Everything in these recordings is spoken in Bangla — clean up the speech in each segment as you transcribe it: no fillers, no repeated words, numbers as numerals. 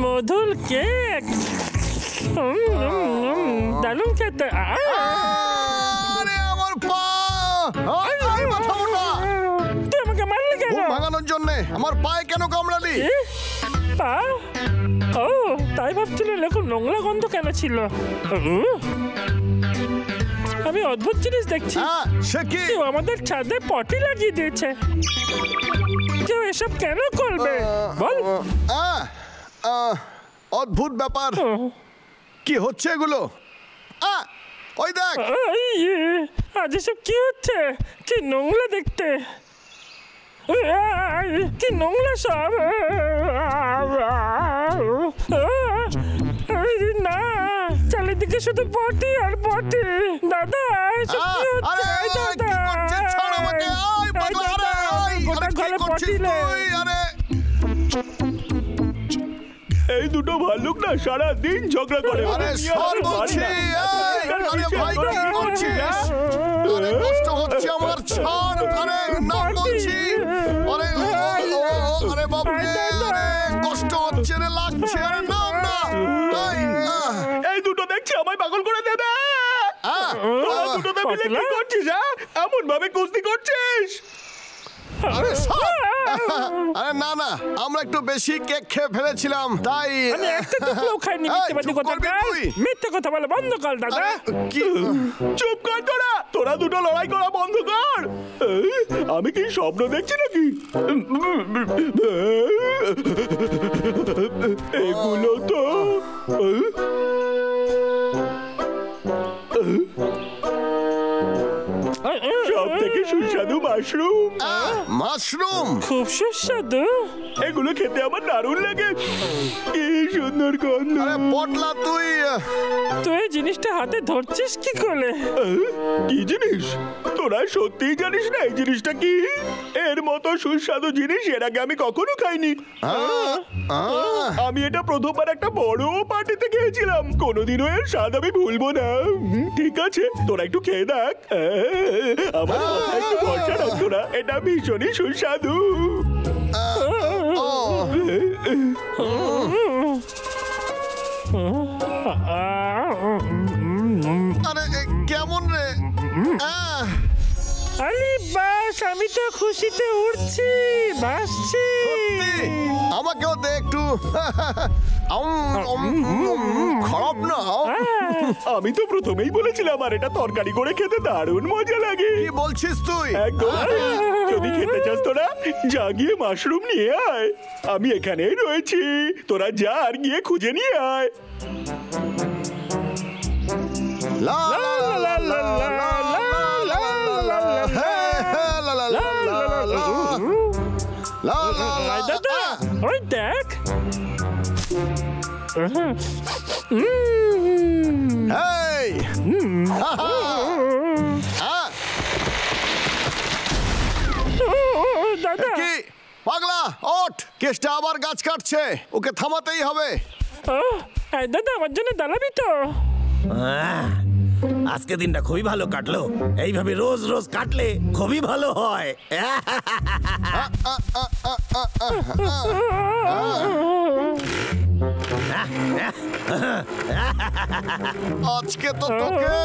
মধুর কেক, দারুণ খেতে। আরে আমার পা! মাথা মোটা! তুই আমাকে মারলি কেন? ভাঙানোর জন্য। আমার পায়ে কেন কামড়ালি? পা? ও, তাই ভাবছিলাম এখন নোংরা গন্ধ কেন ছিল। আমি অদ্ভুত জিনিস দেখছি। সে কি? কেউ আমাদের ছাদে পটি লাগিয়ে দিয়েছে। কেউ এসব কেন করবে বল? অদ্ভুত ব্যাপার। কি হচ্ছে এগুলো? ওই দেখ, আজ এসব কি হচ্ছে? কি নোংরা দেখতে, কি নোংরা সব। না, চারিদিকে শুধু পটি আর পটি। দাদা, এসব কি হচ্ছে? গোটা ঘরে পটি নেই। এই দুটো ভাল্লুক না সারা দিন ঝগড়া করে। কষ্ট হচ্ছে আমার, ছাড়। না বলছি, কষ্ট হচ্ছে রে, লাগছে। এই দুটো দেখছি আমায় পাগল করে দেবে। দুটোতে মিলে কি করছিস? এমন ভাবে কুস্তি করছিস? আরে না না, আমরা একটু বেশি কেক খেয়ে ফেলেছিলাম, তাই। আমি একটা টুকরো খাইনি। মিথ্যে কথা বলে বন্ধ কর দাদা। চুপ কর তোরা, তোরা দুটো লড়াই করা বন্ধ কর। আমি কি স্বপ্ন দেখছি নাকি? এগুলো তো সব থেকে সুস্বাদু মাশরুম। মাশরুম খুব সুস্বাদু। এগুলো খেতে আমার দারুণ লাগে। কি সুন্দর গন্ধ। পটলা, তুই এই জিনিসটা হাতে ধরছিস কি করে? কি জিনিস? তোরা সত্যিই জানিস না এই জিনিসটা কি? এর মতো সুস্বাদু জিনিস এর আগে আমি কখনো খাইনি। আমি এটা প্রথমবার একটা বড় পার্টিতে খেয়েছিলাম। কোনোদিনও এর স্বাদ আমি ভুলবো না। ঠিক আছে, তোরা একটু খেয়ে দেখ। আমার মাথায় একটু ভরসা রাখতো না, এটা ভীষণই সুস্বাদু। আরে কেমন রে? আরে বাস, আমি তো খুশিতে উড়ছি, ভাসছি। আমাকেও দে একটু। খারাপ না। আমি তো প্রথমেই বলেছিলাম, আর এটা তরকারি করে খেতে দারুণ মজা লাগে। কি বলছিস তুই? একদম। যদি খেতে চাস তোরা যা, গিয়ে মাশরুম নিয়ে আয়। আমি এখানেই রয়েছি, তোরা যা আর গিয়ে খুঁজে নিয়ে আয়। লা লা লা লা লা লা দাদা, ওই দেখ। দাদা কি পাগলা, ওঠ। কেষ্টা আবার গাছ কাটছে, ওকে থামাতেই হবে। দাদা, আমার জন্য দাঁড়াবি তো? আজকে দিনটা খুবই ভালো কাটলো। এইভাবে রোজ রোজ কাটলে খুবই ভালো হয়। আজকে তো তোকে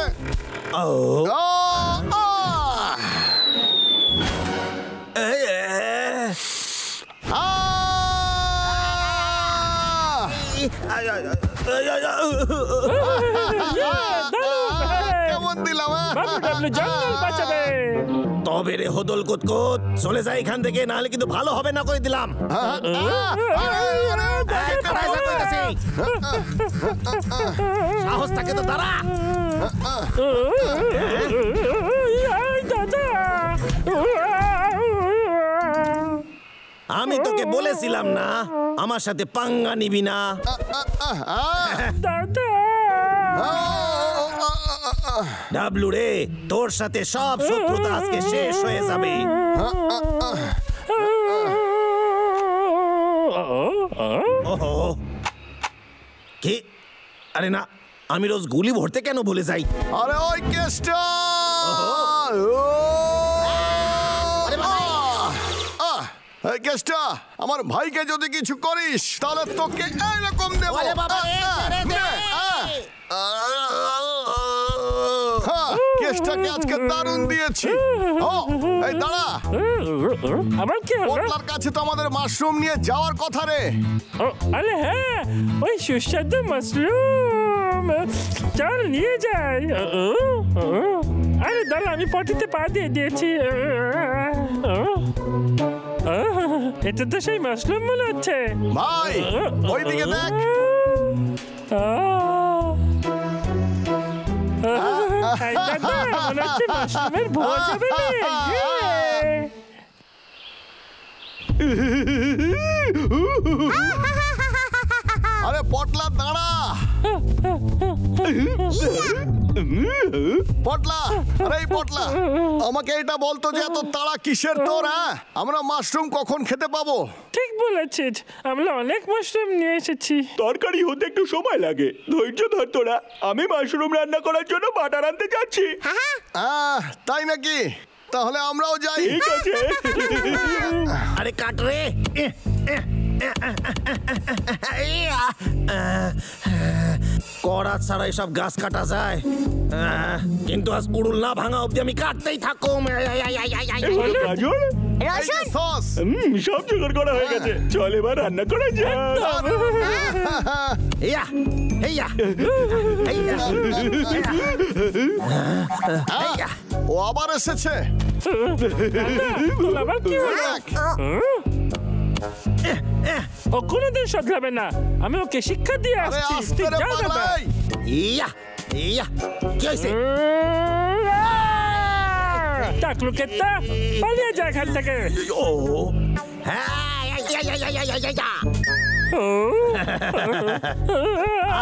কেমন দিলাম? তবে রে হদল কুতকুত, চলে যায় এখান থেকে, নাহলে কিন্তু ভালো হবে না করে দিলাম। সাহস থাকে তো দাঁড়া। আমি তোকে বলেছিলাম না আমার সাথে পাঙ্গা নিবি না। ডাবলু রে, তোর সাথে সব শত্রুতা আজকে শেষ হয়ে যাবে। কি? আরে না, আমি রোজ গুলি ভরতে কেন ভুলে যাই? আরে ওই কেষ্টা, এই কেষ্টা, আমার ভাইকে যদি কিছু করিস তাহলে তোকে এরকম দেব। ওরে বাবা রে, ছেড়ে দে। কেষ্টাকে আজকে দারুণ দিয়েছি। ও এই দাঁড়া, আবার কি হলো? পোটলার কাছে তো আমাদের মাশরুম নিয়ে যাওয়ার কথা রে। ও, আরে হ্যাঁ, ওই সুস্বাদু মাশরুম, চল নিয়ে যাই। আরে দাঁড়া, আমি পটিতে পা দিয়ে দিয়েছি। এটা তো সেই মাশরুম মনে হচ্ছে। ভাই ওইদিকে দেখ। এই দাদা, মনে হচ্ছে মাশরুমের ভোজ হবে রে। আরে পটলা দাঁড়া। পটলা, আরে এই পটলা, আমাকে এটা বলতো যে এত তাড়া কিসের তোর? হ্যাঁ, আমরা মাশরুম কখন খেতে পাবো? ঠিক বলেছিস, আমরা অনেক মাশরুম নিয়ে এসেছি। তরকারি হতে একটু সময় লাগে, ধৈর্য ধর তোরা। আমি মাশরুম রান্না করার জন্য বাটার আনতে যাচ্ছি। তাই নাকি? তাহলে আমরাও যাই। ঠিক আছে। আরে কাট রে। করাত ছাড়া এসব গাছ কাটা যায়, কিন্তু আজ কুড়ুল না ভাঙা অব্দি আমি কাটতেই থাকুম। গাজর, এই যে সস। সব জোগাড় করা হয়ে গেছে, চল এবার রান্না করা যাক। ইয়া, ইয়া, ইয়া, ইয়া। ও আবার এসেছে। তোর আবার কি হলো? দেখ, ও কোনোদিন শোধরাবে না, আমি ওকে শিক্ষা দিয়ে আরে আসছি। আস্তে তুই রে যা দাদা। পাগলাই। ইয়া, ইয়া, কি হয়েছে? টাকলুকে তা পালিয়ে যায় এখান থেকে। ও হ্যাঁ, ইয়া, ইয়া, ইয়া, ইয়া, ইয়া, ইয়া।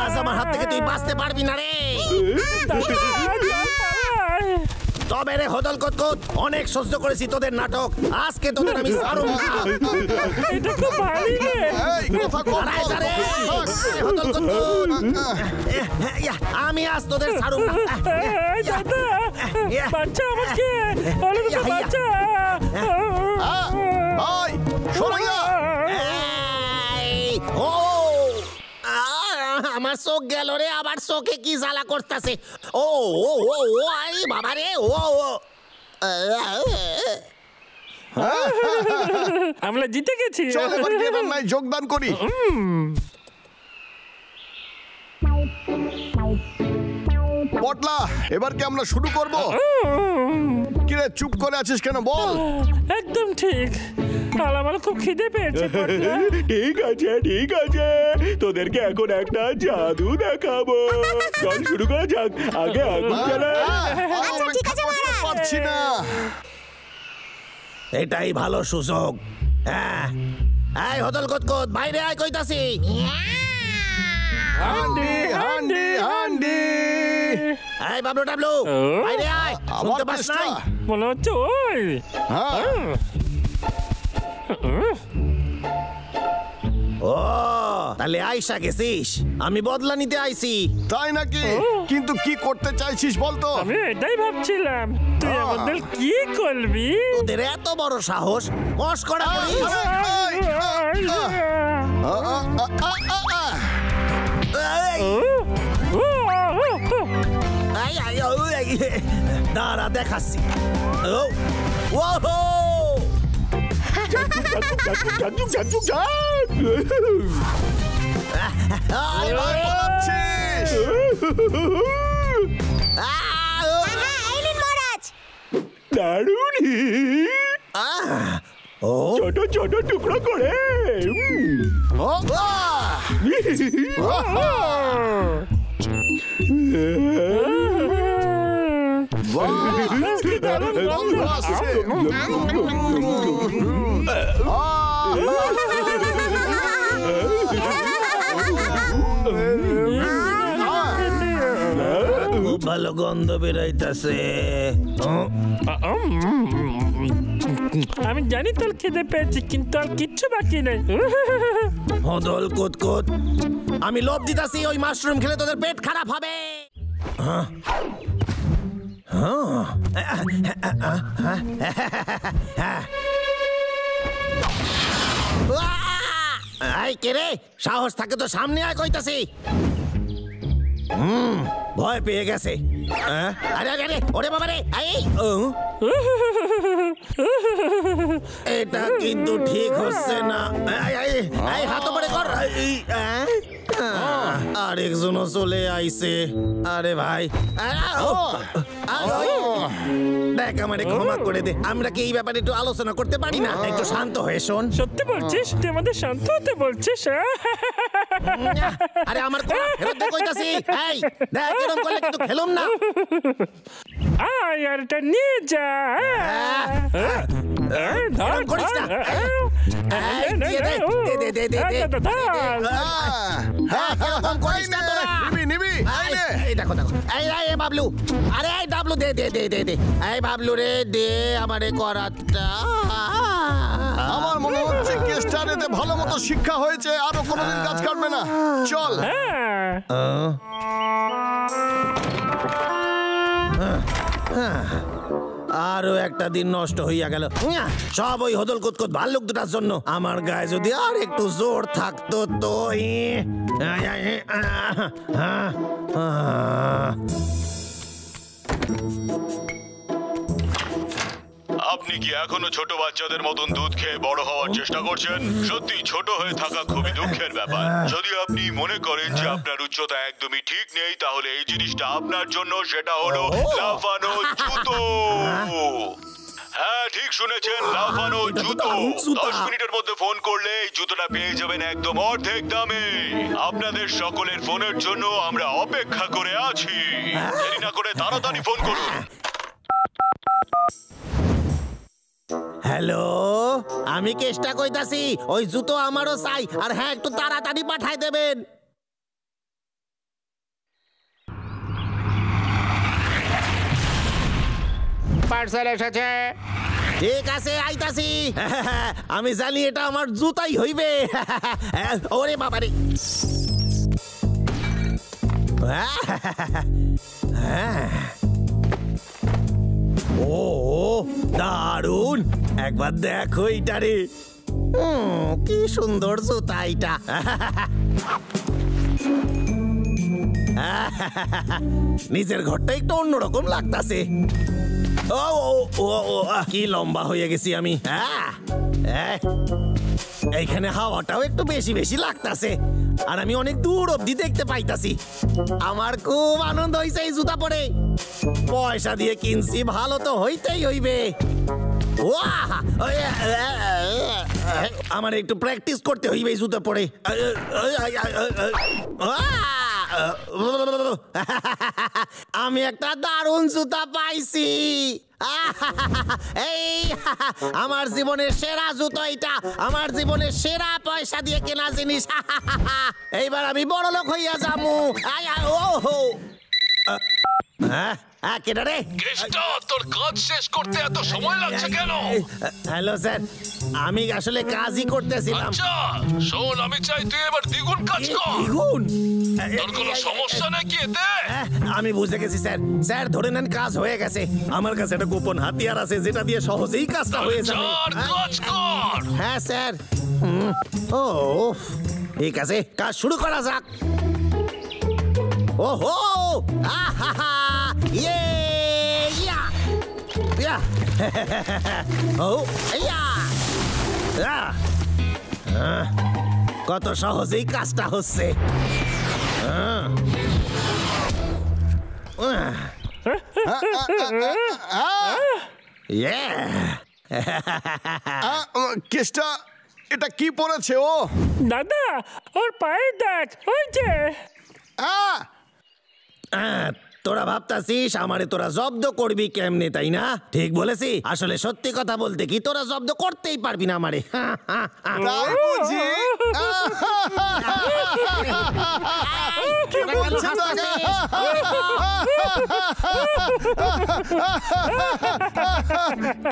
আজ আমার হাত থেকে তুই বাঁচতে পারবি না রে। তবে রে হদল কতকত, অনেক সহ্য করেছি তোদের নাটক, আজকে তোদের আমি ছাড়ব না। এটা খুব ভারী রে। এই কথা কম আরে বল, আরে, থাক। হদল কতকত, ইয়া, আমি আজ তোদের ছাড়ব না। দাদা, বাচ্চা আমাকে, অনেক বাচ্চা। ভাই সরে যা। এই, ও আমার চোখ গেল রে, আবার চোখে কি জ্বালা করতেছে। ও ও ও ও আরে বাবা রে, ও ও আমরা জিতে গেছি। চল এবার গিয়ে রান্নায় যোগদান করি। পটলা, এবার কি আমরা শুরু করব? কিরে চুপ করে আছিস কেন, বল। একদম ঠিক, আর আমার খুব খিদে পেয়েছে। পটলা। ঠিক আছে, ঠিক আছে, তোদেরকে এখন একটা জাদু দেখাবো। চল শুরু করা যাক। আগে আগুন জ্বালা। আচ্ছা ঠিক আছে, পারছি না। এটাই ভালো সুযোগ। হ্যাঁ, এই হদল কতকত, বাইরে আয় কইতাছি। হান্ডি হান্ডি হান্ডি। এই বাবলু টাবলু, বাইরে আয়, আবার শুনতে পাস চেষ্টা। নাই? মনে হচ্ছে ওই। হ্যাঁ, ও তাহলে আইসা গেছিস, আমি বদলা নিতে আইছি। তাই নাকি? কিন্তু কি করতে চাইছিস বলতো? আমি এটাই ভাবছিলাম, তুই আমাদের কি করবি? তোদের এত বড় সাহস, মস্করা করিস? এই, এই, এই, এই, এই, দাঁড়া দেখাচ্ছি। ও ও হো, জাদু, জাদু, জাদু। আয় বাবা, পাচ্ছিস? দারুণ। ও ছোট ছোট টুকরো করে। ও, কি দারুণ গন্ধ। আসছে। খুব ভালো গন্ধ বেরাইতাছে। আমি জানি তোর খিদে পেয়েছি, কিন্তু আর কিচ্ছু বাকি নেই। হদল কোতকোত, আমি লোভ দিতাছি, ওই মাশরুম খেলে তোদের পেট খারাপ হবে। কে রে, সাহস থাকে তো সামনে আয় কইতাছি। ভয় পেয়ে গেছে। আরে আরে আরে, ওরে বাবা রে, এটা কিন্তু ঠিক হচ্ছে না। হাত পরে কর। আরেকজনও চলে আইছে। আরে ভাই, দেখ আমারে ক্ষমা করে দে, আমরা কি এই ব্যাপারে একটু আলোচনা করতে পারি না? একটু শান্ত হয়ে শোন। সত্যি বলছিস? তুই আমাদের শান্ত হতে বলছিস? আরে আমার কোলা ফেরত দে কইতাছি। এই দেখ এরকম করলে কিন্তু খেলুম না। আয় আর এটা নিয়ে যা। এরকম করিস না। এরকম করিস না তোরা। নিবি এই দেখো দেখো, এই বাবলু, আরে এই ডাবলু দে দে দে দে দে, এই বাবলু রে দে আমারে করাটা। আমার মনে হচ্ছে কেসটার এতে ভালো মতো শিক্ষা হয়েছে, আরো কোনোদিন গাছ কাটবে না। চল। আরো একটা দিন নষ্ট হইয়া গেল, সব ওই হদল কুতকুত ভাল্লুক দুটার জন্য। আমার গায়ে যদি আর একটু জোর থাকতো তো। আপনি কি এখনো ছোট বাচ্চাদের মতন দুধ খেয়ে বড় হওয়ার চেষ্টা করছেন? সত্যি ছোট হয়ে থাকা খুবই দুঃখের ব্যাপার। যদি আপনি মনে করেন যে আপনার উচ্চতা একদমই ঠিক নেই, তাহলে এই জিনিসটা আপনার জন্য, সেটা হলো লাফানো জুতো। হ্যাঁ ঠিক শুনেছেন, লাফানো জুতো। 10 মিনিটের মধ্যে ফোন করলে এই জুতোটা পেয়ে যাবেন একদম অর্ধেক দামে। আপনাদের সকলের ফোনের জন্য আমরা অপেক্ষা করে আছি। দেরি না করে তাড়াতাড়ি ফোন করুন। হ্যালো, আমি কেষ্টা কইতাছি, ওই জুতো আমারও চাই, আর হ্যাঁ একটু তাড়াতাড়ি পাঠাই দেবেন। পার্সেল এসেছে। ঠিক আছে আইতাছি। আমি জানি এটা আমার জুতাই হইবে। ওরে বাবারে, ও দারুন, একবার দেখো এইটারে। কি সুন্দর জুতা এটা। নিজের ঘরটা একটু অন্যরকম লাগতাছে। ও ও ও, কি লম্বা হয়ে গেছি আমি। এইখানে হাওয়াটাও একটু বেশি বেশি লাগতাছে, আর আমি অনেক দূর অব্দি দেখতে পাইতাছি। আমার খুব আনন্দ হইছে এই জুতা পরে। পয়সা দিয়ে কিনছি, ভালো তো হইতেই হইবে। আমার একটু প্র্যাকটিস করতে হইবে এই জুতা পরে। আমি একটা দারুণ জুতা পাইছি। এই আমার জীবনের সেরা জুতো এটা, আমার জীবনের সেরা পয়সা দিয়ে কেনা জিনিস। এইবার আমি বড় লোক হইয়া যামু। তোর কাজ শেষ করতে এত সময় লাগছে কেন? হ্যালো স্যার, আমি আসলে কাজই করতেছিলাম। শোন, আমি চাই তুই এবার দ্বিগুণ কাজ কর। দ্বিগুণ? তোর কোনো সমস্যা নাকি এতে? আমি বুঝে গেছি স্যার। স্যার ধরে নেন কাজ হয়ে গেছে। আমার কাছে একটা গোপন হাতিয়ার আছে যেটা দিয়ে সহজেই কাজটা হয়ে যাবে। কাজ কর। হ্যাঁ স্যার। ও ঠিক আছে, কাজ শুরু করা যাক। ওহো, আহা, ইয়ে, ইয়া, ইয়া, ও, ইয়া, কত সহজেই কাজটা হচ্ছে। কেসটা এটা কি পড়েছে ও? দাদা, ওর পায়ে দেখ, ওই যে। তোরা ভাবতাছিস আমারে তোরা জব্দ করবি কেমনে, তাই না? ঠিক বলেছি। আসলে সত্যি কথা বলতে কি, তোরা জব্দ করতেই পারবি না আমারে। তাই বুঝি? কি বলছিস?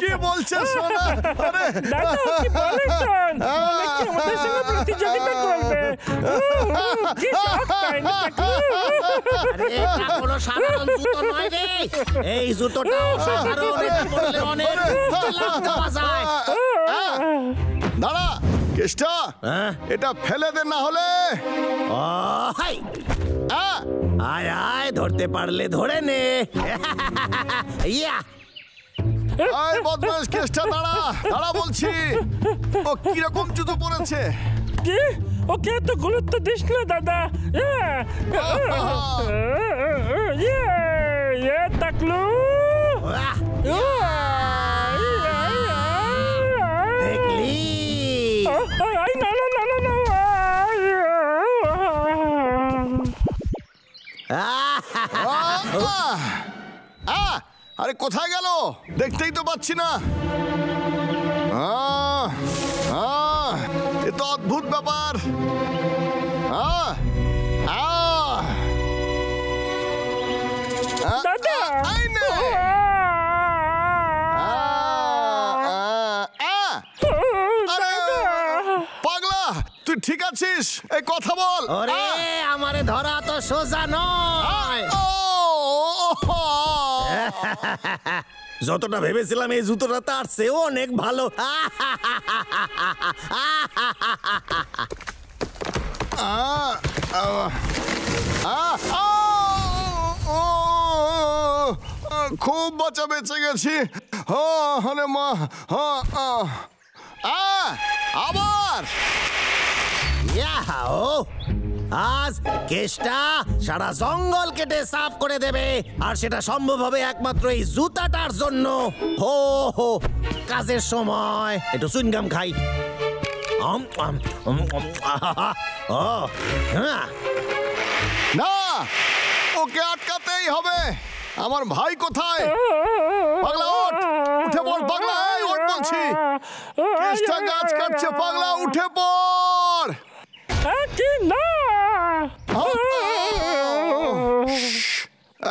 কি বলছে সোনা? আরে দাদা কি বলেছেন? বলেছি আমাদের সঙ্গে প্রতিযোগিতা করবে। কি শখ তাই না টাকলু? আরে এটা কোনো সাধারণ জুতো নয় রে, এই জুতোটা অসাধারণ, এটা পরলে অনেক লাভ পাওয়া যায়। দাঁড়া কেষ্টা, এটা ফেলে দে না হলে। ও হাই, আহ, আয় আয়, ধরতে পারলে ধরে নে। ইয়া, এই বদমাশ কেষ্টা, দাঁড়া দাঁড়া বলছি। ও কিরকম জুতো পরেছে? কি? ওকে এত গুরুত্ব দিস না দাদা। টাকলু আহ, দেখলি? আরে কোথায় গেল? দেখতেই তো পাচ্ছি না। এ তো অদ্ভুত ব্যাপার। দাদা এই নে। আরে পাগলা, তুই ঠিক আছিস? এই কথা বল। ওরে আমারে ধরা তো সোজা নয়। যতটা ভেবেছিলাম এই জুতোটা তার চেয়েও অনেক ভালো। খুব বাঁচা বেঁচে গেছি। আরে মা, আবার ইয়াহু! আজ কেষ্টা সারা জঙ্গল কেটে সাফ করে দেবে, আর সেটা সম্ভব হবে একমাত্র এই জুতাটার জন্য। হো হো, কাজের সময় একটু চুইংগাম খাই। ও হ্যাঁ, না, ওকে আটকাতেই হবে। আমার ভাই কোথায়? পাগলা ওঠ, উঠে পড় পাগলা, এই ওঠ বলছি। কেষ্টা গাছ কাটছে পাগলা, উঠে পড়। কি না?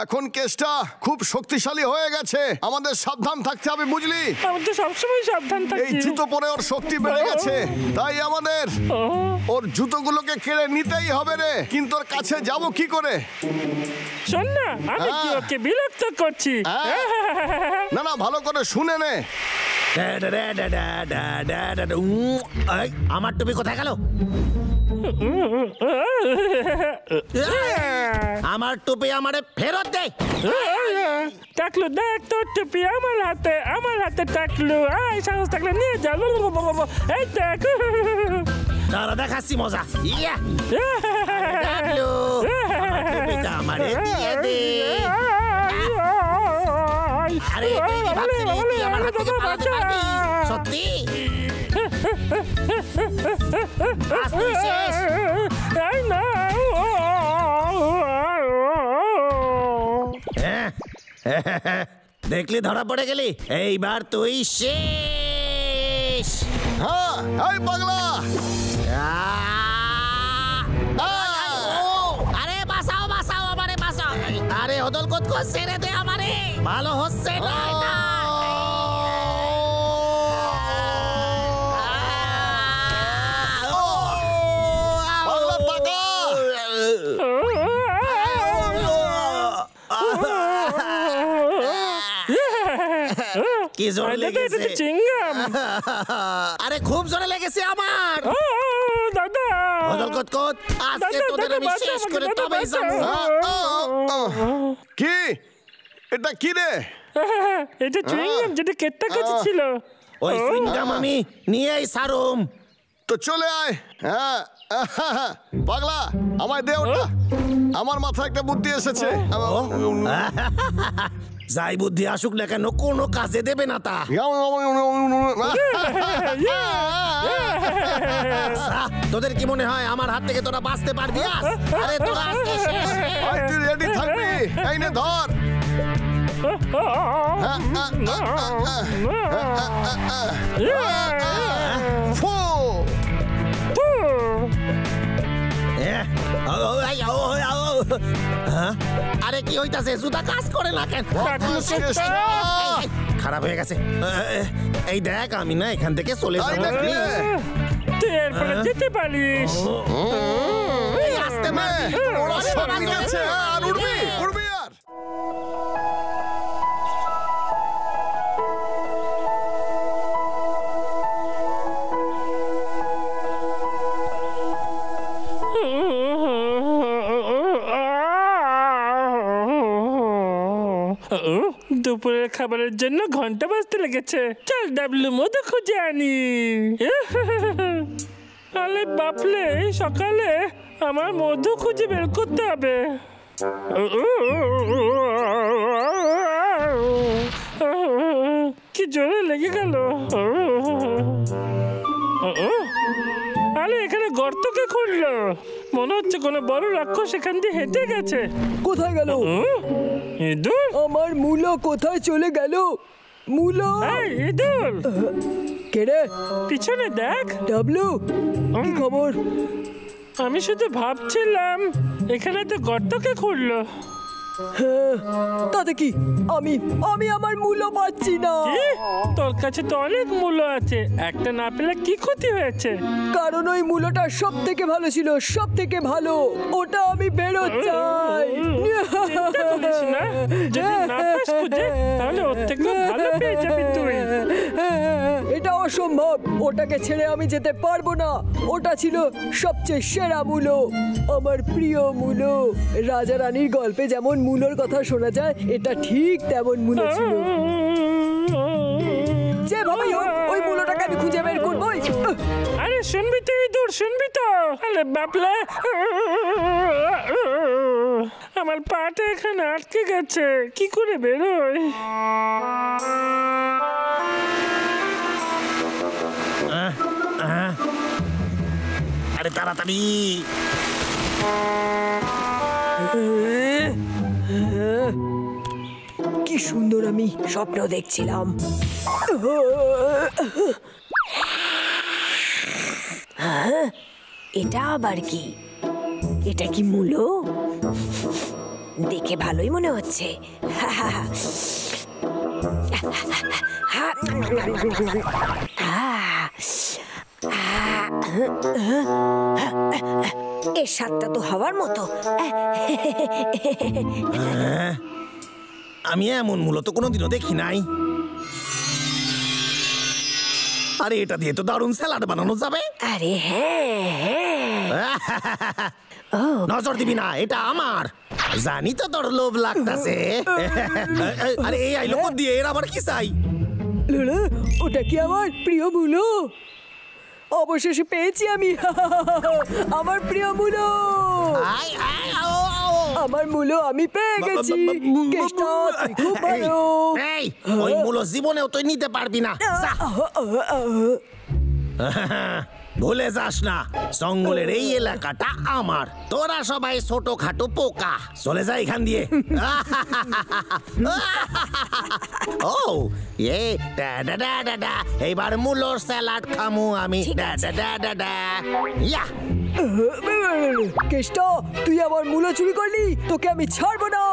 এখন কেষ্টা খুব শক্তিশালী হয়ে গেছে, আমাদের সাবধান থাকতে হবে, বুঝলি? আমি তো সবসময় সাবধান থাকি। এই জুতো পরে ওর শক্তি বেড়ে গেছে, তাই আমাদের ওর জুতোগুলোকে কেড়ে নিতেই হবে রে। কিন্তু ওর কাছে যাব কি করে? শোন না, আমি কি ওকে বিরক্ত করছি? না না, ভালো করে শুনে নে। আমার টুপি কোথায় গেল? আমার টুপি আমারে ফেরত দে। টাকলু দেখ, তোর টুপি আমার হাতে টাকলু। সাহস থাকলে নিয়ে যা। এই দেখ, দাঁড়া দেখাচ্ছি মজা। ইয়া, টাকলু, আমার টুপিটা আমারে দিয়ে দে। আরে তুই কি ভাবছিলি তুই আমার হাত থেকে পালাতে পারবি? সত্যি? আজ তুই শেষ। দেখলি ধরা পড়ে গেলি, এইবার তুই শেষ। হ্যাঁ, এই পাগলা, আরে বাঁচাও বাঁচাও, আমারে বাঁচাও। আরে হদল কত ছেড়ে দে আমারে, ভালো হচ্ছে না এটা। পাগলা টাকা। কি জোরে লেগেছে? চিংগাম। আরে খুব জোরে লেগেছে আমার। দাদা, হদল কত কত, আজকে তোদের আমি শেষ করে তবেই যাবো। কি এটা? কি রে? এটা চুইংগাম, যেটা কেটটা কাছে ছিল। ওই চুইংগাম আমি নিয়েই সারুম। তো চলে আয়। হ্যাঁ, পাগলা, আমায় দে ওটা। আমার মাথায় একটা বুদ্ধি এসেছে। যাই বুদ্ধি আসুক না কেন, কোনো কাজে দেবে না তা। তোদের কি মনে হয় আমার হাত থেকে তোরা বাঁচতে পারবি? আরে তোরা আজকে শেষ। তুই রেডি থাকবি? এই নে ধর। আরে কি হইতাছে? জুতা কাজ করে না কেন? খারাপ হয়ে গেছে। এই দেখ, আমি না এখান থেকে চলে যাবো। তুই এরপরে যেতে পারিস। আসতে পারবি? আর উড়বি উড়বি আর দুপুরের খাবারের জন্য ঘন্টা বাজতে লেগেছে। চল ডাবলু মধু খুঁজে আনি। আরে বাপলে, সকালে আমার মধু খুঁজে বের করতে হবে। কি জোরে লেগে গেল। আরে এখানে গর্ত কে খুঁড়লো? মনে হচ্ছে কোনো বড় রাক্ষস এখান দিয়ে হেঁটে গেছে। কোথায় গেল? ইঁদুর? আমার মূলো কোথায় চলে গেল? মূলো! এই ইঁদুর! কে রে? পিছনে দেখ। ডাবলু, কি খবর? আমি শুধু ভাবছিলাম এখানে তো গর্ত কে খুঁড়লো। হ্যাঁ, তাতে কি? আমি আমার মূলো পাচ্ছি না। কি? তোর কাছে তো অনেক মূল্য আছে, একটা না পেলে কি ক্ষতি হয়েছে? কারণ ওই মূলোটা সব থেকে ভালো ছিল, সব থেকে ভালো। ওটা আমি ফেরত চাই। চিন্তা করিস না, যদি না পাস খুঁজে তাহলে ওর থেকেও ভালো পেয়ে যাবি তুই। এটা অসম্ভব, ওটাকে ছেড়ে আমি যেতে পারবো না। ওটা ছিল সবচেয়ে সেরা মূলো, আমার প্রিয় মূলো। রাজা রানীর গল্পে যেমন মূলোর কথা শোনা যায়, এটা ঠিক তেমন মূলো ছিল। যেভাবেই হোক ওই মূলোটাকে আমি খুঁজে বের করবোই। আরে শুনবি তো ইঁদুর, শুনবি তো? আরে বাপলে, আমার পাটা এখানে আটকে গেছে, কি করে বেরোয়? আরে তাড়াতাড়ি! কি সুন্দর আমি স্বপ্ন দেখছিলাম। এটা আবার কি? এটা কি মূলো? দেখে ভালোই মনে হচ্ছে। এর স্বাদটা তো হওয়ার মতো। আমি এমন মূলত কোনোদিনও দেখি নাই। আরে এটা দিয়ে তো দারুণ স্যালাড বানানো যাবে। আরে হ্যাঁ, নজর দিবি না, এটা আমার। জানি তো তোর লোভ লাগতাছে। আরে এই আইলো কোন দিয়ে? এর আবার কি চাই? ওটা কি আমার প্রিয় মূলো? অবশেষে পেয়েছি আমি আমার প্রিয় মূলো। আমার মূলো আমি পেয়ে গেছি। কেষ্টা, তুই খুব ভালো। এই ওই মূলো জীবনেও তুই নিতে পারবি না। ভুলে যাস না, জঙ্গলের এই এলাকাটা আমার। তোরা সবাই ছোটখাটো পোকা, চলে যা এখান দিয়ে। ও এ ডা, এইবার মূলোর স্যালাড খামু আমি। ইয়া কেষ্টা, তুই আমার মূলো চুরি করলি, তোকে আমি ছাড়বো না।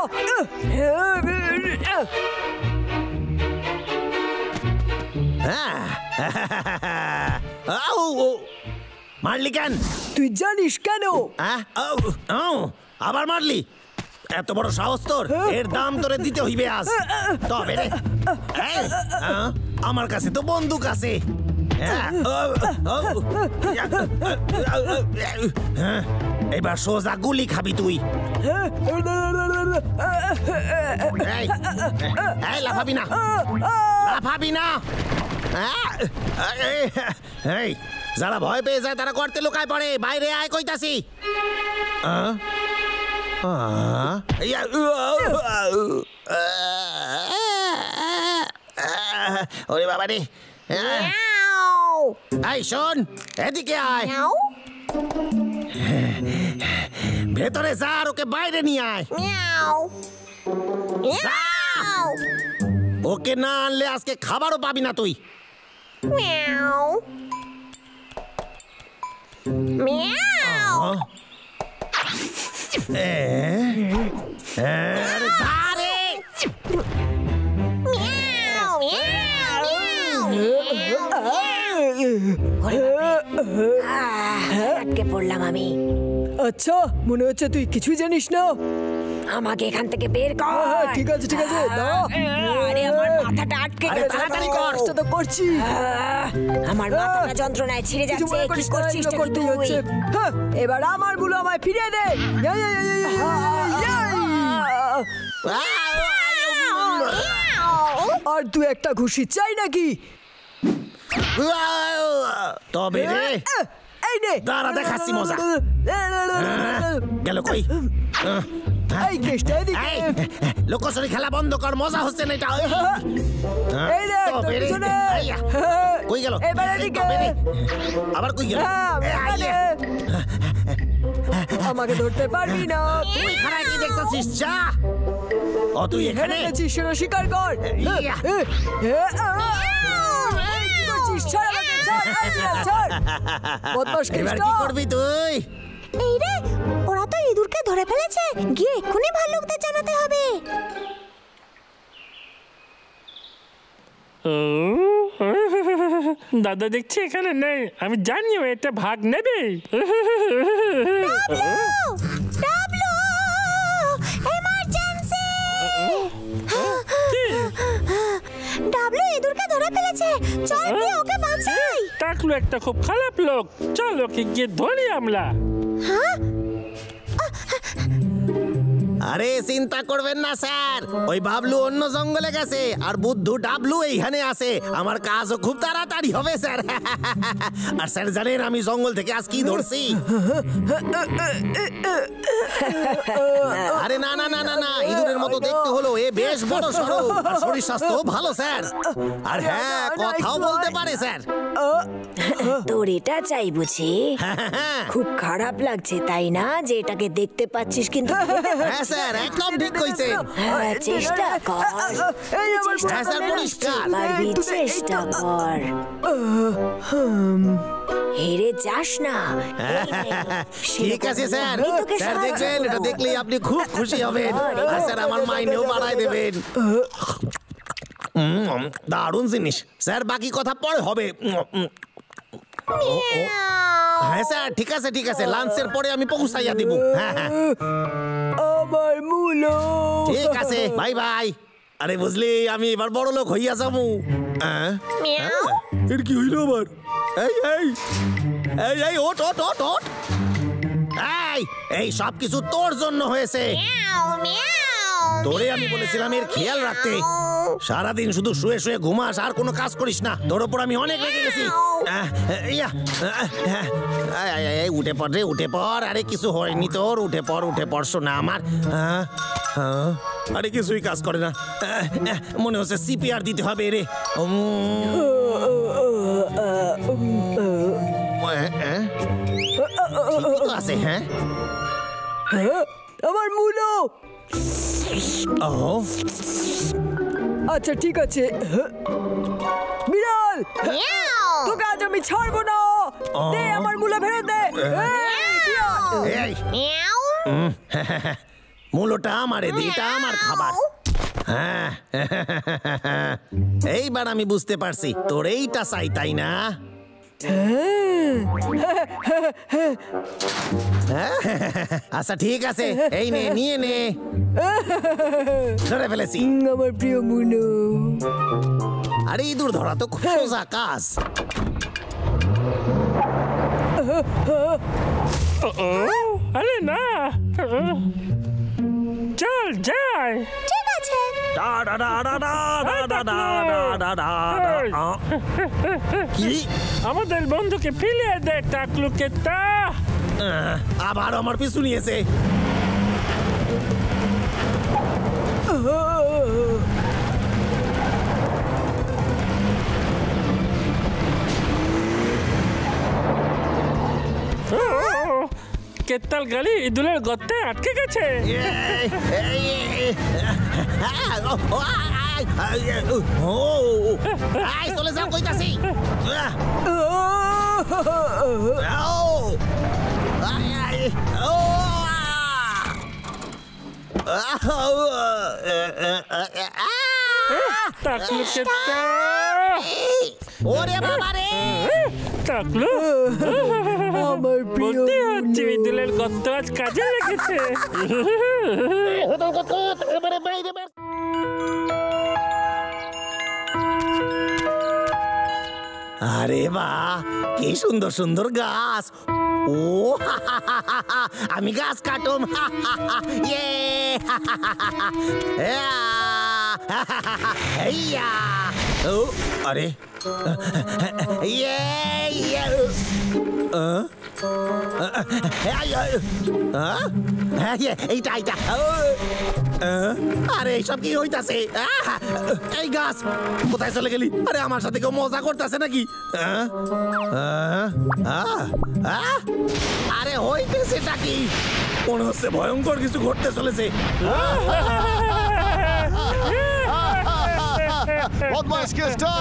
মারলি কেন? তুই জানিস কেন? আবার মারলি? এত বড় সাহস তোর? এর দাম তোরে দিতে হইবে আজ। তবে রে, আমার কাছে তো বন্দুক আছে। এবার সোজা গুলি খাবি তুই। লাফাবি না, লাফাবি না। এই যারা ভয় পেয়ে যায় তারা গর্তে লুকায় পড়ে। বাইরে আয় কইতাছি। ওরে বাবা রে! এই শোন, এদিকে আয়। ভেতরে যা আর ওকে বাইরে নিয়ে আয়। ওকে না আনলে আজকে খাবারও পাবি না তুই। আরে ধারে আটকে পড়লাম আমি। আচ্ছা, মনে হচ্ছে তুই কিছু জানিস না। আমাকে এখান থেকে বের কর। ঠিক আছে ঠিক আছে, দাঁড়া। আরে আমার মাথাটা আটকে গেছে। তাড়াতাড়ি কর। চেষ্টা তো করছি। আমার মাথাটা যন্ত্রণায় ছিঁড়ে কিছু যাচ্ছে। মনে কি করিস না, করছিস এগুলো টা করতেই তুই? হচ্ছে। হ্যাঁ, এবার আমার গুলো আমায় ফিরিয়ে দে। আর তুই একটা ঘুষি চাই নাকি? তবে রে এই নে, দাঁড়া, দেখাচ্ছি মজা। গেল কই? এই কেসটা এদিকে। লোকসরি খেলা বন্ধ কর, মজা হচ্ছে না এটা। এই দেখ, তোর তবে রে, পিছনে। আইয়া, কই গেল? এবার এদিকে। তবে রে, আবার কই গেল? হ্যাঁ, আমি আইয়া, এখানে। আমাকে ধরতে পারবি না। তুই খারাপ কি দেখতেছিস? যা। ও তুই এখানে? হেরেছিস, সেটা স্বীকার কর। ইয়া। এই, কি করছিস? ছাড় আমাকে, ছাড়, এই, ছাড়। বদমাশ এবার কেসটা। কি করবি তুই? এই রে, ওরা তো ইঁদুরকে ধরে ফেলেছে। গিয়ে এক্ষুনি ভাল্লুকদের জানাতে হবে। দাদা দেখছি এখানে নেই। আমি জানি ও এটা ভাগ নেবে। W, emergency! ডাবলু ইঁদুরকে ধরে ফেলেছে। চল গিয়ে ওকে বাঁচাই। টাকলু একটা খুব খারাপ লোক। চল ওকে গিয়ে ধরি আমরা। আরে চিন্তা করবেন না স্যার, ওই বাবলু অন্য জঙ্গলে গেছে আর বুদ্ধু ডাবলু এইখানে আছে। আমার কাজও খুব তাড়াতাড়ি হবে স্যার। আর স্যার জানেন আমি জঙ্গল থেকে আজ কি ধরছি? আরে না না না না না, ইঁদুরের মতো দেখতে হলো, এ বেশ বড় সড়ো আর শরীর স্বাস্থ্য ভালো স্যার। আর হ্যাঁ, কথাও বলতে পারে স্যার। তোর এটা চাই বুঝি? খুব খারাপ লাগছে তাই না যে এটাকে দেখতে পাচ্ছিস কিন্তু হ্যাঁ স্যার, একদম ঠিক কইছে। হ্যাঁ, চেষ্টা কর। এই আমার হ্যাঁ স্যার, পরিষ্কার। পারবি, চেষ্টা কর। হেরে যাস না। ঠিক আছে স্যার। স্যার দেখবেন, এটা দেখলেই আপনি খুব খুশি হবেন। আর স্যার আমার মাইনেও বাড়ায় দেবেন। দারুণ জিনিস স্যার, বাকি কথা পরে হবে। হ্যাঁ স্যার, ঠিক আছে ঠিক আছে, লাঞ্চের পরে আমি পৌঁছাইয়া দিব। হ্যাঁ হ্যাঁ, আমার মুলো। ঠিক আছে, বাই বাই। আরে বুঝলি, আমি এবার বড় লোক হইয়া যাবো। এর কি হইল আবার? এই এই এই এই, ওঠ ওঠ ওঠ ওঠ। এই এই সব কিছু তোর জন্য হয়েছে। তোরে আমি বলেছিলাম এর খেয়াল রাখতে। সারাদিন শুধু শুয়ে শুয়ে ঘুমাস আর কোনো কাজ করিস না। তোর ওপর আমি অনেক রেগে গেছি। উঠে পড় রে, উঠে পড়। আরে কিছু হয়নি তোর, উঠে পড় উঠে পড় শোনা আমার। আরে কিছুই কাজ করে না। মনে হচ্ছে সিপিআর দিতে হবে রে। আছে হ্যাঁ, আমার মুলো। আচ্ছা ঠিক আছে। বিড়াল, তোকে আজ আমি ছাড়বো না। দে আমার মুলো ফেরত দে। মূলটা আমারে দে, এটা আমার খাবার। হ্যাঁ, এইবার আমি বুঝতে পারছি তোর এইটা চাই, তাই না? আচ্ছা ঠিক আছে, এই নে, নিয়ে নে। ধরে ফেলেছি আমার প্রিয় মুলো। আরে ইঁদুর ধরা তো খুব সোজা কাজ। আরে না, চল যাই। ঠিক আছে। কি? আমাদের বন্ধুকে ফিরিয়ে দে টাকলুকে। তা আবার আমার পিছু নিয়েছে। কেতাল গালি ইঁদুরের গর্তে আটকে গেছে। চলে যাও কইতাছি। টাকলু কেতা ওরে বাবা রে টাকলু আমার প্রিয় বলতে হচ্ছে বিদ্যুলের গর্ত আজ কাজে লেগেছে। আরে বাহ কি সুন্দর সুন্দর গাছ। ও আমি গাছ কাটুম। ইয়ে হেইয়া ও আরে ইয়ে ইয়ে এইটা এইটা আরে এইসব কি হইতাছে? এই গাছ কোথায় চলে গেলি? আরে আমার সাথে কেউ মজা করতেছে নাকি? আরে হইতেছেটা কি? মনে হচ্ছে ভয়ঙ্কর কিছু ঘটতে চলেছে। বদমাস কেষ্টা,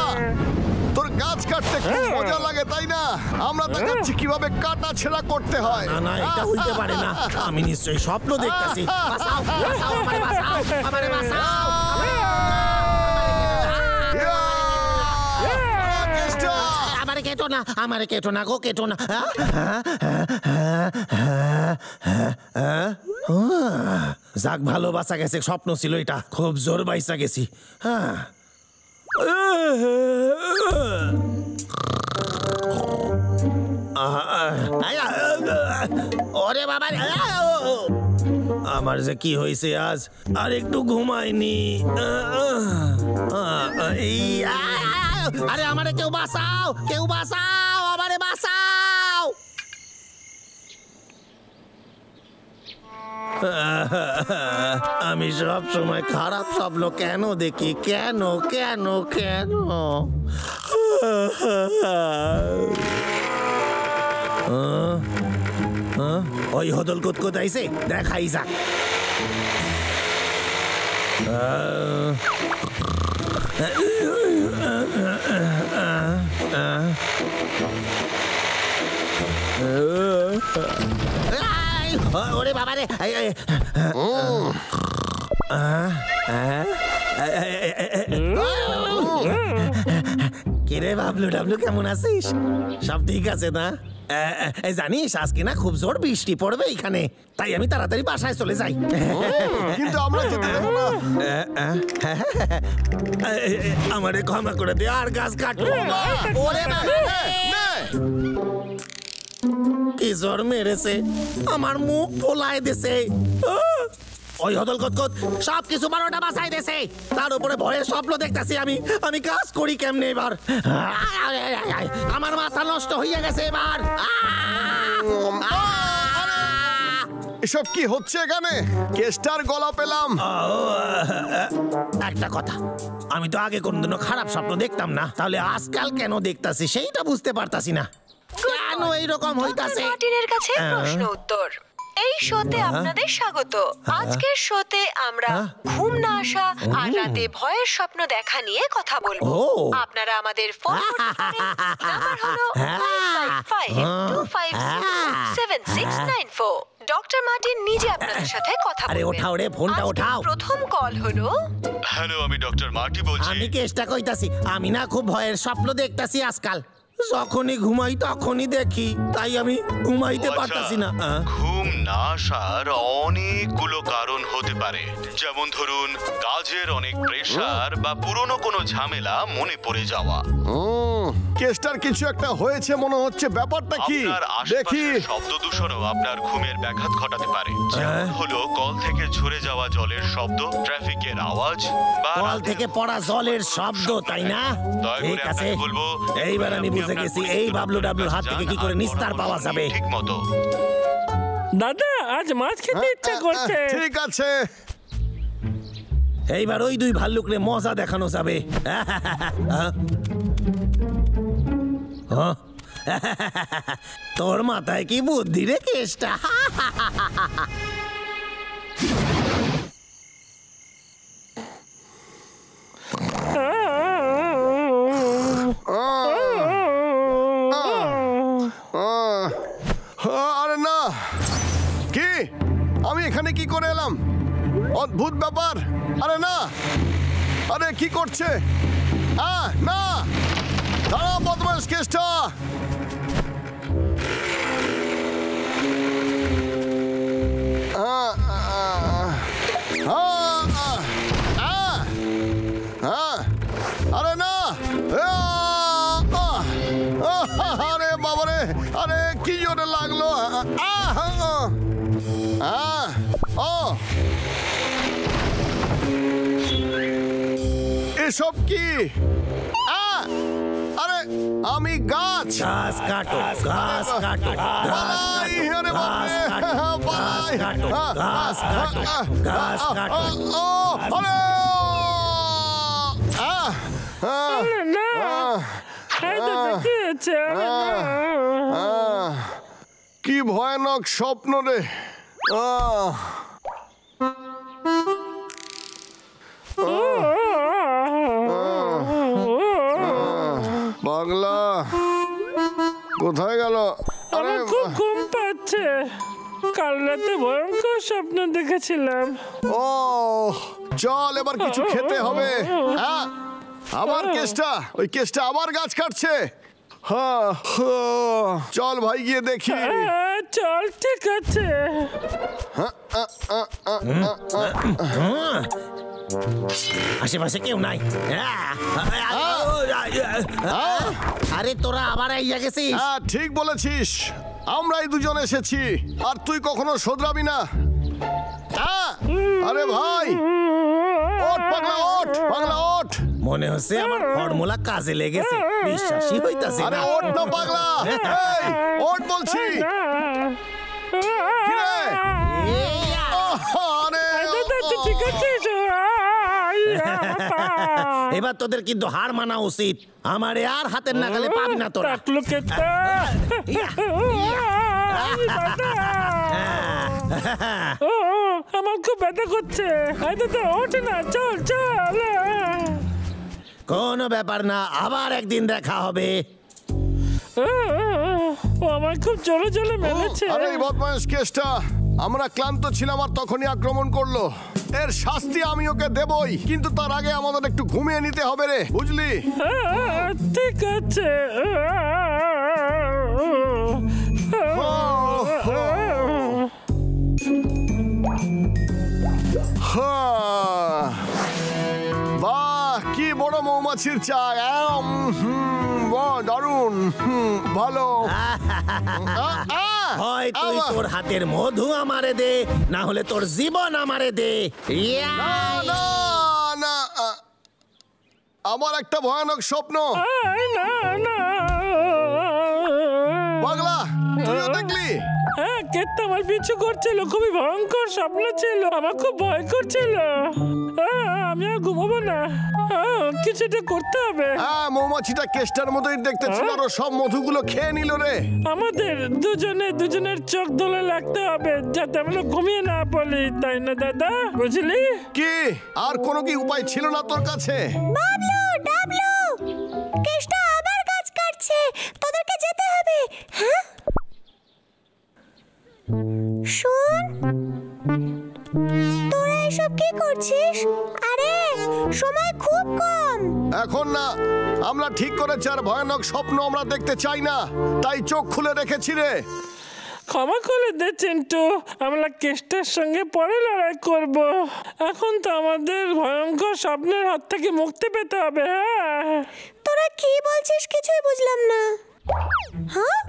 তোর গাছ কাটতে খুব মজা লাগে তাই না? আমরা দেখাচ্ছি কিভাবে কাটা ছেঁড়া করতে হয়। না না এটা হইতে পারে না। আমি নিশ্চয়ই স্বপ্ন দেখতাছি। বাঁচাও বাঁচাও আমারে বাঁচাও আমারে বাঁচাও। আমারে কেটো না আমারে কেটো না গো কেটো না। যাক ভালো বাঁচা গেছে। স্বপ্ন ছিল এটা। খুব জোর বাইসা গেছি। হ্যাঁ ওরে বাবা আমার যে কি হয়েছে আজ। আর একটু ঘুমাইনি। আরে আমারে কেউ বাঁচাও কেউ বাঁচাও আমারে বাঁচাও। আমি সব সময় খারাপ স্বপ্ন কেন দেখি? কেন কেন কেন? ওই হদল কুতকুত আইছে, দেখাই যাক। ওরে বাবা রে কিরে বাবলু ডাবলু কেমন আছিস? সব ঠিক আছে না? জানিস আজকে না খুব জোর বৃষ্টি পড়বে এখানে, তাই আমি তাড়াতাড়ি বাসায় চলে যাই। কিন্তু আমরা যেতে দেবো না। আমারে ক্ষমা করে দে, আর গাছ কাটবো না। ওরে বাবা কি জোর মেরেছে, আমার মুখ ফোলায় দিছে। ওই হদল কতকত সব কিছু 12টা বাঁচাই দিছে। তার উপরে ভয়ের স্বপ্ন দেখতেছি আমি। আমি কাজ করি কেমনে এবার? আমার মাথা নষ্ট হয়ে গেছে এবার। এসব কি হচ্ছে এখানে? কেষ্টার গলা পেলাম। একটা কথা, আমি তো আগে কোনদিনও খারাপ স্বপ্ন দেখতাম না, তাহলে আজকাল কেন দেখতাছি সেইটা বুঝতে পারতাছি না। কেন এইরকম হইতাছে? মার্টিনের কাছে প্রশ্ন উত্তর। এই শোতে আপনাদের স্বাগত। আজকের শোতে আমরা ঘুম না আসা আর রাতে ভয়ের স্বপ্ন দেখা নিয়ে কথা বলবো। আপনারা আমাদের ফোন করতে পারেন। নাম্বার হলো 555-250-7694। ডক্টর মার্টিন নিজে আপনাদের সাথে কথা বলবেন। আরে ওঠাও রে, ফোনটা ওঠাও। প্রথম কল হলো। হ্যালো, আমি ডক্টর মার্টি বলছি। আমি কেষ্টা কইতাছি। আমি না খুব ভয়ের স্বপ্ন দেখতাছি আজকাল। যখনই ঘুমাই তখনই দেখি, তাই আমি ঘুমাইতে পারতাছি না। ঘুম না আসার অনেকগুলো কারণ হতে পারে, যেমন ধরুন কাজের অনেক প্রেসার বা পুরনো কোনো ঝামেলা মনে পড়ে যাওয়া। কেষ্টার কিছু একটা হয়েছে মনে হচ্ছে। ব্যাপারটা কি দেখি? শব্দ দূষণও আপনার ঘুমের ব্যাঘাত ঘটাতে পারে। যেমন হলো কল থেকে ঝরে যাওয়া জলের শব্দ, ট্রাফিকের আওয়াজ বা কল থেকে পড়া জলের শব্দ, তাই না? ঠিক আছে, এইবার আমি বুঝে গেছি এই বাবলু ডাবলুর হাত থেকে কি করে নিস্তার পাওয়া যাবে। ঠিক মতো। দাদা আজ মাছ খেতে ইচ্ছা করছে। ঠিক আছে, এইবার ওই দুই ভাল্লুকরে মজা দেখানো যাবে। তোর মাথায় কি বুদ্ধি রে কেষ্টা? আরে না, কি আমি এখানে কি করে এলাম? অদ্ভুত ব্যাপার। আরে না, আরে কি করছে? না, দাঁড়া বদমাশ কেষ্টা। আরে না, আরে বাবারে, আরে কি জোরে লাগলো। এসব কি? আরে আমি গাছ কাটো, গাছ কাটো, পালাই, আরে বাবারে, পালাই, গাছ কাটো। আরে না, কি ভয়ানক স্বপ্ন রে। পাগলা কোথায় গেল? আরে খুব ঘুম পাচ্ছে, কাল রাতে ভয়ঙ্কর স্বপ্ন দেখেছিলাম। চল এবার কিছু খেতে হবে। আবার কেষ্টা, ওই কেষ্টা আবার গাছ কাটছে। চল ভাই গিয়ে দেখি। চল, ঠিক আছে। আশেপাশে কেউ নাই। আরে তোরা আবার আইয়া গেছিস? ঠিক বলেছিস, আমরাই দুজন এসেছি, আর তুই কখনো শোধরাবি না। আরে ভাই ওঠ পাগলা, ওঠ পাগলা, ওঠ। মনে হচ্ছে আমার ফর্মুলা কাজে লেগেছে, বিশ্বাসই হইতাছে না। আরে ওঠ না পাগলা, ওঠ বলছি। ঠিক আছে, এবার তোদের কিন্তু হার মানা উচিত। আমারে আর হাতের নাগালে পাবি না তোরা। আমার খুব ব্যথা করছে, ওঠে না, চল চল। কোনো ব্যাপার না, আবার একদিন দেখা হবে। আমার খুব জোরে জোরে মেলেছে। আরে এই বদমাইশ কেষ্টা, আমরা ক্লান্ত ছিলাম আর তখনই আক্রমণ করলো। এর শাস্তি আমি ওকে দেবই, কিন্তু তার আগে আমাদের একটু ঘুমিয়ে নিতে হবে রে, বুঝলি? ঠিক আছে। বাহ, কি বড় মৌমাছির চাক। দারুণ, ভালো। হয় তুই তোর হাতের মধু আমারে দে, না হলে তোর জীবন আমারে দে। না, আমার একটা ভয়ানক স্বপ্ন। পাগলা, তুইও দেখলি? হ্যাঁ, কেটে আমার পিছু করছিল, খুবই ভয়ঙ্কর স্বপ্ন ছিল, আমার খুব ভয় করছিল। আমি আর ঘুমাবো না, কিছুটা করতে হবে। মৌমাছিটা কেষ্টার মতোই দেখতে ছিল, আর সব মধুগুলো খেয়ে নিল রে। আমাদের দুজনের চোখ ধরে লাগতে হবে, যাতে আমরা ঘুমিয়ে না পড়ি, তাই না দাদা? বুঝলি? কি আর কোনো কি উপায় ছিল না তোর কাছে? বাবলু, ডাবলু, কেষ্টা আবার গাছ কাটছে, তোদেরকে যেতে হবে। হ্যাঁ, শোন, তোরা এসব কি করছিস? আরে সময় খুব কম। এখন না, আমরা ঠিক করেছি আর ভয়ানক স্বপ্ন আমরা দেখতে চাই না, তাই চোখ খুলে রেখেছি রে। ক্ষমা করে দে চিন্টু, আমরা কেষ্টার সঙ্গে পরে লড়াই করব। এখন তো আমাদের ভয়ঙ্কর স্বপ্নের হাত থেকে মুক্তি পেতে হবে। তোরা কি বলছিস কিছুই বুঝলাম না। হ্যাঁ,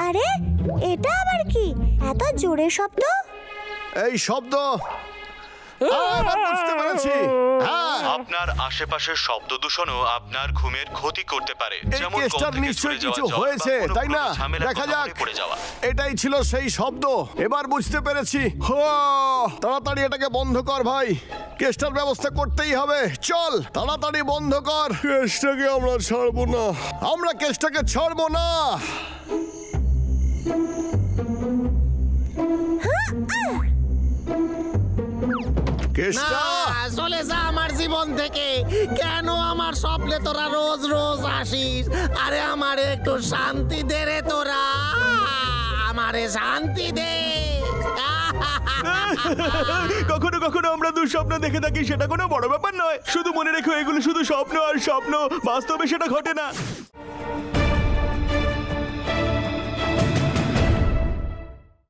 আরে এটা আবার কি এত জোরে শব্দ? এই শব্দ বুঝতে পেরেছি। আপনার আশেপাশের শব্দ দূষণও আপনার ঘুমের ক্ষতি করতে পারে, যেমন নিশ্চয়ই কিছু হয়েছে, তাই না? দেখা যাক। এটাই ছিল সেই শব্দ, এবার বুঝতে পেরেছি। তাড়াতাড়ি এটাকে বন্ধ কর ভাই, কেষ্টার ব্যবস্থা করতেই হবে। চল তাড়াতাড়ি বন্ধ কর। কেষ্টাকে আমরা ছাড়বো না, আমরা কেষ্টাকে ছাড়বো না। চলে যা আমার জীবন থেকে। কেন আমার স্বপ্নে তোরা রোজ রোজ আসিস? আরে আমারে একটু শান্তি দে রে তোরা, আমারে শান্তি দে। কখনো কখনো আমরা দুঃস্বপ্ন দেখে থাকি, সেটা কোনো বড় ব্যাপার নয়। শুধু মনে রেখো, এগুলো শুধু স্বপ্ন আর স্বপ্ন, বাস্তবে সেটা ঘটে না।